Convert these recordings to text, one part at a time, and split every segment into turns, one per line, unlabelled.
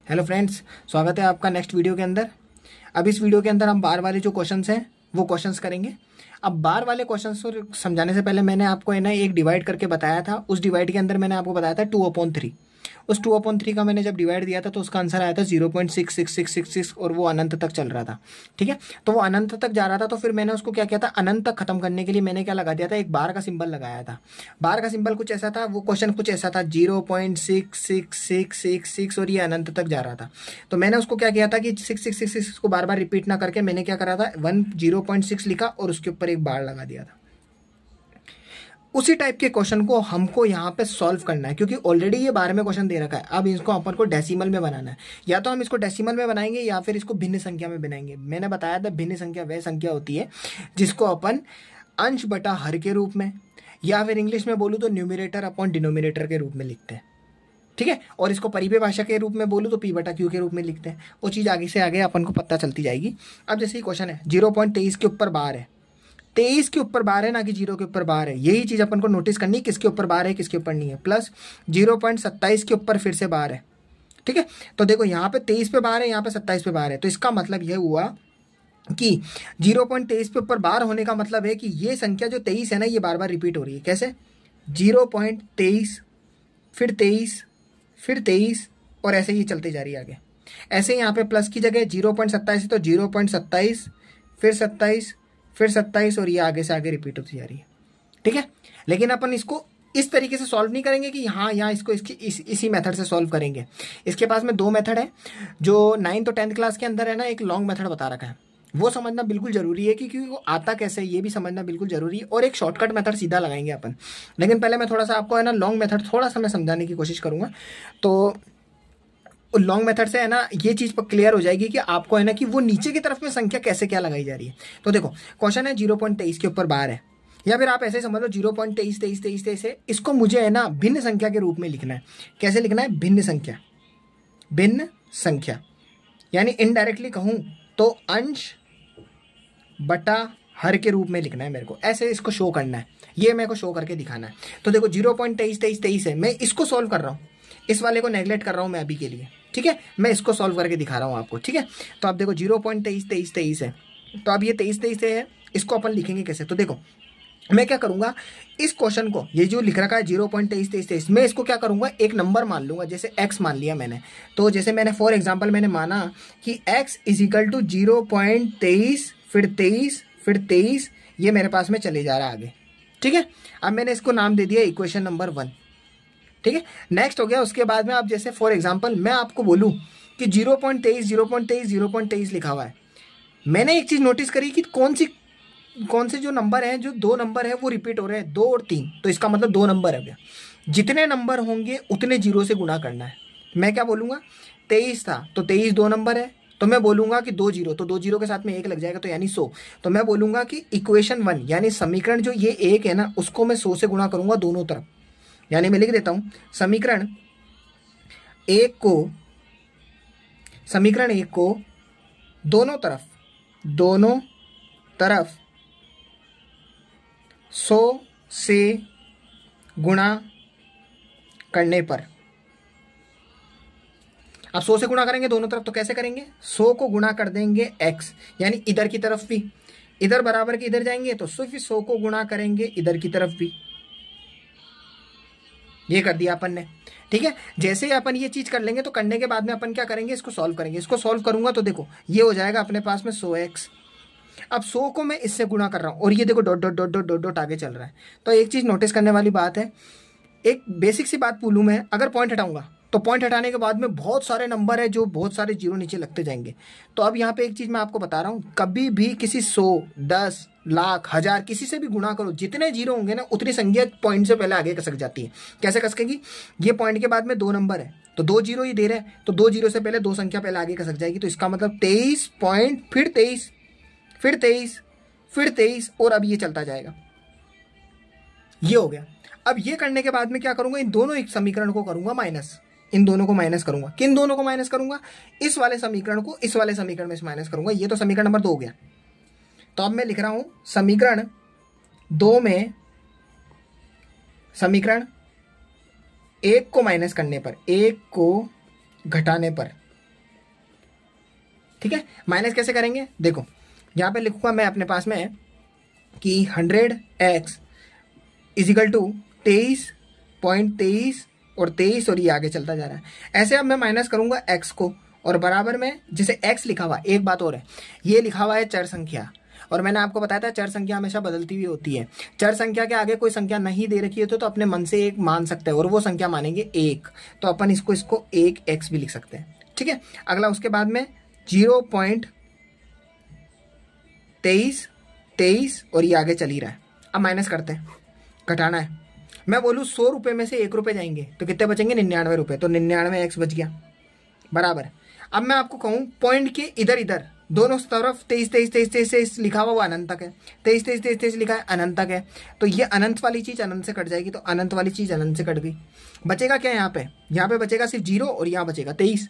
Hello friends, स्वागत है आपका नेक्स्ट वीडियो के अंदर। अब इस वीडियो के अंदर हम बार वाले जो क्वेश्चंस हैं वो क्वेश्चंस करेंगे। अब बार वाले क्वेश्चंस को समझाने से पहले मैंने आपको है ना एक डिवाइड करके बताया था। उस डिवाइड के अंदर मैंने आपको बताया था 2/3। उस 2/3 का मैंने जब डिवाइड दिया था तो उसका आंसर आया था 0.66666 और वो अनंत तक चल रहा था। ठीक है, तो वो अनंत तक जा रहा था। तो फिर मैंने उसको क्या किया था, अनंत तक खत्म करने के लिए मैंने क्या लगा दिया था, एक बार का सिंबल लगाया था। बार का सिंबल कुछ ऐसा था, वो क्वेश्चन कुछ ऐसा था 0.66666 और ये अनंत तक जा रहा था। तो मैंने उसको क्या किया था कि 6666 को बार बार रिपीट ना करके मैंने क्या करा था, 0.6 लिखा और उसके ऊपर एक बार लगा दिया था। उसी टाइप के क्वेश्चन को हमको यहाँ पे सॉल्व करना है, क्योंकि ऑलरेडी ये 12वें क्वेश्चन दे रखा है। अब इसको अपन को डेसिमल में बनाना है। या तो हम इसको डेसिमल में बनाएंगे या फिर इसको भिन्न संख्या में बनाएंगे। मैंने बताया था भिन्न संख्या वह संख्या होती है जिसको अपन अंश बटा हर के रूप में, या फिर इंग्लिश में बोलूँ तो न्यूमिनेटर अपॉन डिनोमिनेटर के रूप में लिखते हैं। ठीक है, और इसको परिभाषा के रूप में बोलूँ तो P बटा Q के रूप में लिखते हैं। वो चीज़ आगे से आगे अपन को पता चलती जाएगी। अब जैसे ही क्वेश्चन है 0.23 के ऊपर बार है, 23 के ऊपर बार है ना कि 0 के ऊपर बार है। यही चीज अपन को नोटिस करनी है, किसके ऊपर बार है किसके ऊपर नहीं है। प्लस 0.27 के ऊपर फिर से बार है। ठीक है, तो देखो यहाँ पे 23 पे बार है, यहाँ पे 27 पे बार है। तो इसका मतलब यह हुआ कि 0.23 पे ऊपर बार होने का मतलब है कि ये संख्या जो 23 है ना, ये बार बार रिपीट हो रही है। कैसे? 0.23 फिर 23 फिर 23 और ऐसे ही चलते जा रही है आगे। ऐसे यहाँ पे प्लस की जगह 0.27 तो 0.27 फिर 27 फिर 27 और ये आगे से आगे रिपीट होती जा रही है। ठीक है, लेकिन अपन इसको इस तरीके से सॉल्व नहीं करेंगे कि हाँ यहाँ इसको इसी मेथड से सॉल्व करेंगे। इसके पास में दो मेथड है जो 9th और 10th क्लास के अंदर है ना, एक लॉन्ग मेथड बता रखा है। वो समझना बिल्कुल जरूरी है कि क्योंकि वो आता कैसे है ये भी समझना बिल्कुल जरूरी है। और एक शॉर्टकट मेथड सीधा लगाएंगे अपन। लेकिन पहले मैं थोड़ा सा आपको है ना लॉन्ग मेथड थोड़ा सा मैं समझाने की कोशिश करूंगा। तो लॉन्ग मेथड से है ना ये चीज पर क्लियर हो जाएगी कि आपको है ना कि वो नीचे की तरफ में संख्या कैसे क्या लगाई जा रही है। तो देखो क्वेश्चन है 0.23 के ऊपर बार है, या फिर आप ऐसे समझ लो 0.23 है। इसको मुझे है ना भिन्न संख्या के रूप में लिखना है। कैसे लिखना है? भिन्न संख्या, भिन्न संख्या यानी इनडायरेक्टली कहूं तो अंश बटा हर के रूप में लिखना है मेरे को। ऐसे इसको शो करना है, ये मेरे को शो करके दिखाना है। तो देखो 0.23 है, मैं इसको सॉल्व कर रहा हूँ, इस वाले को नेगलेक्ट कर रहा हूँ मैं अभी के लिए। ठीक है, मैं इसको सॉल्व करके दिखा रहा हूँ आपको। ठीक है, तो आप देखो 0.23 है, तो अब ये 23 है, इसको अपन लिखेंगे कैसे? तो देखो मैं क्या करूंगा, इस क्वेश्चन को ये जो लिख रखा है 0.23 मैं इसको क्या करूंगा, एक नंबर मान लूंगा। जैसे x मान लिया मैंने, तो जैसे मैंने फॉर एग्जांपल मैंने माना कि x = 0.23 फिर 23 फिर 23, ये मेरे पास में चले जा रहा है आगे। ठीक है, अब मैंने इसको नाम दे दिया इक्वेशन नंबर 1। ठीक है, नेक्स्ट हो गया। उसके बाद में आप जैसे फॉर एग्जांपल मैं आपको बोलूं कि 0.23 लिखा हुआ है। मैंने एक चीज नोटिस करी कि कौन से जो नंबर हैं, जो दो नंबर है वो रिपीट हो रहे हैं, 2 और 3। तो इसका मतलब 2 नंबर है। जितने नंबर होंगे उतने 0 से गुणा करना है। मैं क्या बोलूंगा, 23 था तो 23 2 नंबर है, तो मैं बोलूंगा कि 2 0, तो 2 0 के साथ में 1 लग जाएगा तो यानी 100। तो मैं बोलूंगा कि इक्वेशन 1 यानी समीकरण जो ये 1 है ना, उसको मैं 100 से गुणा करूंगा दोनों तरफ। यानी मैं लिख देता हूं समीकरण 1 को दोनों तरफ 100 से गुणा करने पर। अब 100 से गुणा करेंगे दोनों तरफ तो कैसे करेंगे, 100 को गुणा कर देंगे x, यानी इधर की तरफ भी, इधर बराबर के इधर जाएंगे तो सिर्फ 100 को गुणा करेंगे इधर की तरफ भी। ये कर दिया अपन ने। ठीक है, जैसे ही अपन ये चीज कर लेंगे तो करने के बाद में अपन क्या करेंगे, इसको सॉल्व करेंगे। इसको सॉल्व करूंगा तो देखो ये हो जाएगा अपने पास में 100x। अब 100 को मैं इससे गुणा कर रहा हूं और ये देखो dot dot dot dot dot dot आगे चल रहा है। तो एक चीज नोटिस करने वाली बात है, एक बेसिक सी बात बोलूं मैं, अगर पॉइंट हटाऊंगा तो पॉइंट हटाने के बाद में बहुत सारे नंबर है जो बहुत सारे जीरो नीचे लगते जाएंगे। तो अब यहाँ पे एक चीज मैं आपको बता रहा हूँ, कभी भी किसी 100 10 लाख हजार किसी से भी गुणा करो, जितने जीरो होंगे ना उतनी संख्या पॉइंट से पहले आगे खसक जाती है। कैसे खसकेगी, ये पॉइंट के बाद में 2 नंबर है तो 2 जीरो ही दे रहे हैं, तो 2 जीरो से पहले 2 संख्या पहले आगे खसक जाएगी। तो इसका मतलब 23 पॉइंट फिर 23 फिर 23 फिर 23 और अब ये चलता जाएगा। ये हो गया। अब ये करने के बाद में क्या करूंगा, इन दोनों एक समीकरण को करूंगा माइनस, इन दोनों को माइनस करूंगा। किन दोनों को माइनस करूंगा, इस वाले समीकरण को इस वाले समीकरण में से माइनस करूंगा। ये तो समीकरण नंबर 2 हो गया। तो अब मैं लिख रहा हूं समीकरण 2 में समीकरण 1 को माइनस करने पर, 1 को घटाने पर ठीक है, माइनस कैसे करेंगे, देखो यहाँ पे लिखूंगा मैं अपने पास में कि 100x इजिकल टू 23.23 और 23 और ये आगे चलता जा रहा है। ऐसे अब मैं माइनस करूंगा x को और बराबर में जैसे x लिखा हुआ, एक बात और है, ये लिखा हुआ है चर संख्या, और मैंने आपको बताया था चर संख्या हमेशा बदलती हुई होती है। चर संख्या के आगे कोई संख्या नहीं दे रखी है तो अपने मन से एक मान सकते हैं और वो संख्या मानेंगे एक, तो अपन इसको 1x भी लिख सकते हैं। ठीक है, अगला उसके बाद में 0.23 और ये आगे चल ही रहा है। अब माइनस करते हैं, घटाना है। मैं बोलूँ 100 रुपये में से 1 रुपये जाएंगे तो कितने बचेंगे, 99 रुपये, तो 99x बच गया बराबर। अब मैं आपको कहूँ पॉइंट के इधर इधर दोनों तरफ 23 लिखा हुआ वो अनंत तक है, 23 लिखा है अनंत तक है, तो ये अनंत वाली चीज अनंत से कट जाएगी, तो अनंत वाली चीज अनंत से कट गई। बचेगा क्या यहाँ पे, यहाँ पे बचेगा सिर्फ 0 और यहाँ बचेगा 23,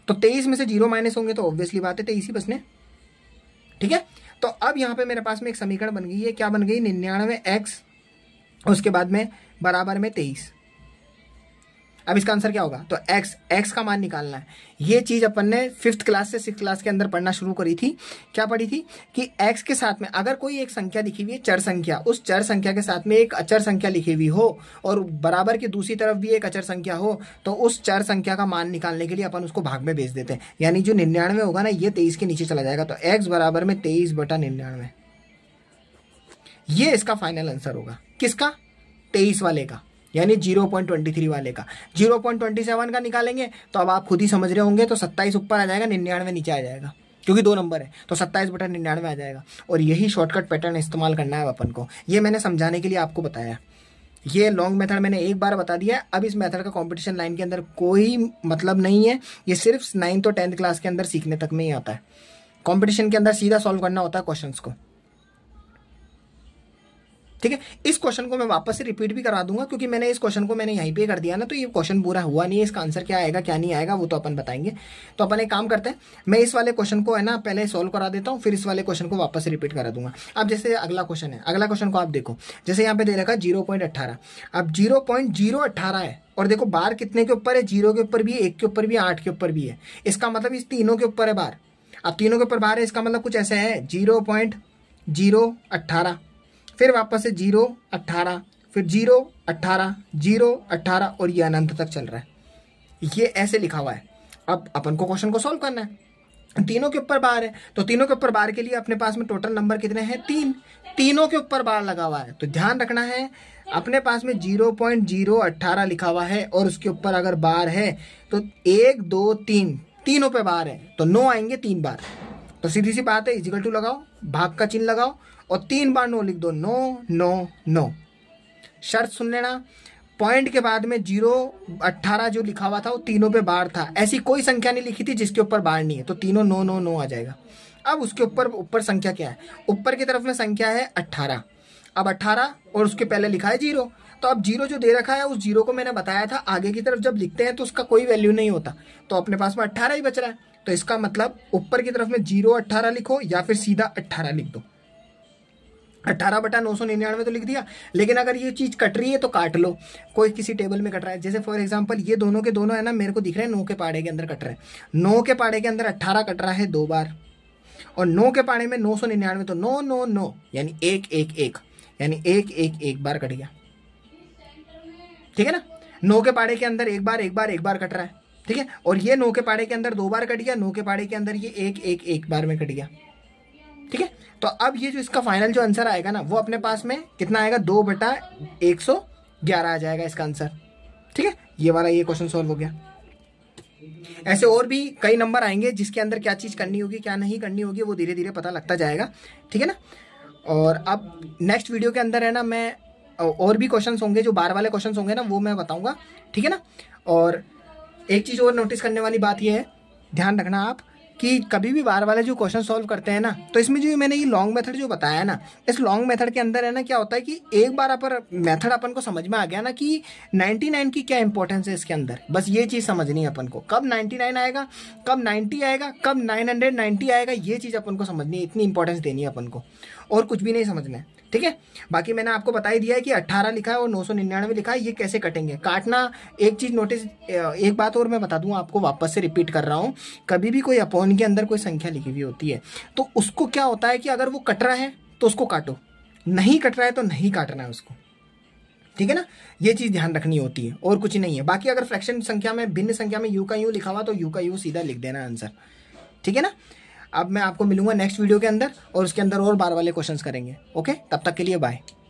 तो 23 में से 0 माइनस होंगे तो ऑब्वियसली बात है 23 ही बचने। ठीक है, तो अब यहाँ पे मेरे पास में एक समीकरण बन गई है, क्या बन गई, 99x उसके बाद में बराबर में 23। अब इसका आंसर क्या होगा, तो x का मान निकालना है। ये चीज अपन ने 5th क्लास से 6th क्लास के अंदर पढ़ना शुरू करी थी। क्या पढ़ी थी कि x के साथ में अगर कोई एक संख्या लिखी हुई है चर संख्या, उस चर संख्या के साथ में एक अचर संख्या लिखी हुई हो और बराबर की दूसरी तरफ भी एक अचर संख्या हो, तो उस चर संख्या का मान निकालने के लिए अपन उसको भाग में भेज देते हैं। यानी जो 99 होगा ना, ये 23 के नीचे चला जाएगा, तो x बराबर में 23/99। ये इसका फाइनल आंसर होगा, किसका, 23 वाले का, यानी 0.23 वाले का। 0.27 का निकालेंगे तो अब आप खुद ही समझ रहे होंगे, तो 27 ऊपर आ जाएगा, 99 नीचे आ जाएगा, क्योंकि 2 नंबर है, तो 27/99 आ जाएगा। और यही शॉर्टकट पैटर्न इस्तेमाल करना है अपन को। ये मैंने समझाने के लिए आपको बताया। ये लॉन्ग मेथड मैंने एक बार बता दिया है। अब इस मेथड का कंपटीशन लाइन के अंदर कोई मतलब नहीं है, ये सिर्फ 9th और 10th क्लास के अंदर सीखने तक में ही आता है। कंपटीशन के अंदर सीधा सॉल्व करना होता है क्वेश्चंस को। ठीक है, इस क्वेश्चन को मैं वापस से रिपीट भी करा दूंगा, क्योंकि मैंने इस क्वेश्चन को मैंने यहीं पे कर दिया ना, तो ये क्वेश्चन पूरा हुआ नहीं है। इसका आंसर क्या आएगा क्या नहीं आएगा वो तो अपन बताएंगे। तो अपन एक काम करते हैं, मैं इस वाले क्वेश्चन को है ना पहले सॉल्व करा देता हूँ, फिर इस वाले क्वेश्चन को वापस से रिपीट करा दूंगा। अब जैसे अगला क्वेश्चन है, अगला क्वेश्चन को आप देखो, जैसे यहाँ पे दे रखा 0.18। अब 0.018 है और देखो बार कितने के ऊपर है, 0 के ऊपर भी है, 1 के ऊपर भी है, 8 के ऊपर भी है। इसका मतलब इस तीनों के ऊपर है बार। अब तीनों के ऊपर बार है, इसका मतलब कुछ ऐसे है 0.018, फिर वापस से 0.18, फिर 0.18, 0.18 और ये अनंत तक चल रहा है। ये ऐसे लिखा हुआ है। अब अपन को क्वेश्चन को सॉल्व करना है। तीनों के ऊपर बार है, तो तीनों के ऊपर बार के लिए अपने पास में टोटल नंबर कितने हैं, 3। तीनों के ऊपर बार लगा हुआ है, तो ध्यान रखना है अपने पास में 0.018 लिखा हुआ है और उसके ऊपर अगर बार है तो 1 2 3 तीनों पे बार है, तो 9 आएंगे 3 बार। तो सीधी सी बात है, इक्वल टू लगाओ, भाग का चिन्ह लगाओ और 3 बार 9 लिख दो, 9 9 9। शर्त सुन लेना, पॉइंट के बाद में 0.18 जो लिखा हुआ था वो तीनों पे बार था। ऐसी कोई संख्या नहीं लिखी थी जिसके ऊपर बार नहीं है, तो तीनों 9 9 9 आ जाएगा। अब उसके ऊपर संख्या क्या है, ऊपर की तरफ में संख्या है 18। अब 18 और उसके पहले लिखा है 0, तो अब 0 जो दे रखा है उस 0 को मैंने बताया था आगे की तरफ जब लिखते हैं तो उसका कोई वैल्यू नहीं होता, तो अपने पास में 18 ही बच रहा है। तो इसका मतलब ऊपर की तरफ में 0.18 लिखो या फिर सीधा 18 लिख दो। 18/999 तो लिख दिया, लेकिन अगर ये चीज कट रही है तो काट लो, कोई किसी टेबल में कट रहा है। जैसे फॉर एग्जांपल ये दोनों के दोनों है ना, मेरे को दिख रहे हैं 9 के पाड़े के अंदर कट रहे हैं। 9 के पाड़े के अंदर 18 कट रहा है 2 बार, और 9 के पाड़े में 999, तो 9 9 9 यानी 1 1 1, यानी 1 1 1 बार कट गया। ठीक है ना, 9 के पाड़े के अंदर एक बार कट रहा है। ठीक है, और ये 9 के पाड़े के अंदर 2 बार कट गया, 9 के पाड़े के अंदर ये 1 1 1 बार में कट गया। ठीक है, तो अब ये जो इसका फाइनल जो आंसर आएगा ना, वो अपने पास में कितना आएगा, 2/111 आ जाएगा इसका आंसर। ठीक है, ये वाला ये क्वेश्चन सॉल्व हो गया। ऐसे और भी कई नंबर आएंगे जिसके अंदर क्या चीज करनी होगी क्या नहीं करनी होगी वो धीरे धीरे पता लगता जाएगा। ठीक है ना, और अब नेक्स्ट वीडियो के अंदर है ना मैं और भी क्वेश्चंस होंगे, जो बार वाले क्वेश्चंस होंगे ना वो मैं बताऊंगा। ठीक है ना, और एक चीज और नोटिस करने वाली बात ये है, ध्यान रखना आप कि कभी भी बार वाले जो क्वेश्चन सॉल्व करते हैं ना, तो इसमें जो मैंने ये लॉन्ग मेथड जो बताया ना, इस लॉन्ग मेथड के अंदर है ना क्या होता है कि एक बार मेथड अपन को समझ में आ गया ना कि 99 की क्या इंपॉर्टेंस है इसके अंदर, बस ये चीज समझनी है अपन को। कब 99 आएगा, कब 90 आएगा, कब 990 आएगा, ये चीज अपन को समझनी है, इतनी इंपॉर्टेंस देनी है अपन को। और कुछ भी नहीं समझना है, ठीक है। बाकी मैंने आपको बता ही दिया है कि 18 लिखा है और 999 लिखा है, ये कैसे कटेंगे, काटना। एक चीज नोटिस, एक बात और मैं बता दूं आपको, वापस से रिपीट कर रहा हूं, कभी भी कोई अपॉन के अंदर कोई संख्या लिखी हुई होती है तो उसको क्या होता है कि अगर वो कट रहा है तो उसको काटो, नहीं कट रहा है तो नहीं काटना है उसको, ठीक है ना। ये चीज ध्यान रखनी होती है और कुछ नहीं है। बाकी अगर फ्रैक्शन संख्या में, भिन्न संख्या में यू का यू लिखा हुआ तो यू का यू सीधा लिख देना आंसर, ठीक है ना। अब मैं आपको मिलूंगा नेक्स्ट वीडियो के अंदर और उसके अंदर और बार वाले क्वेश्चंस करेंगे। ओके, तब तक के लिए बाय।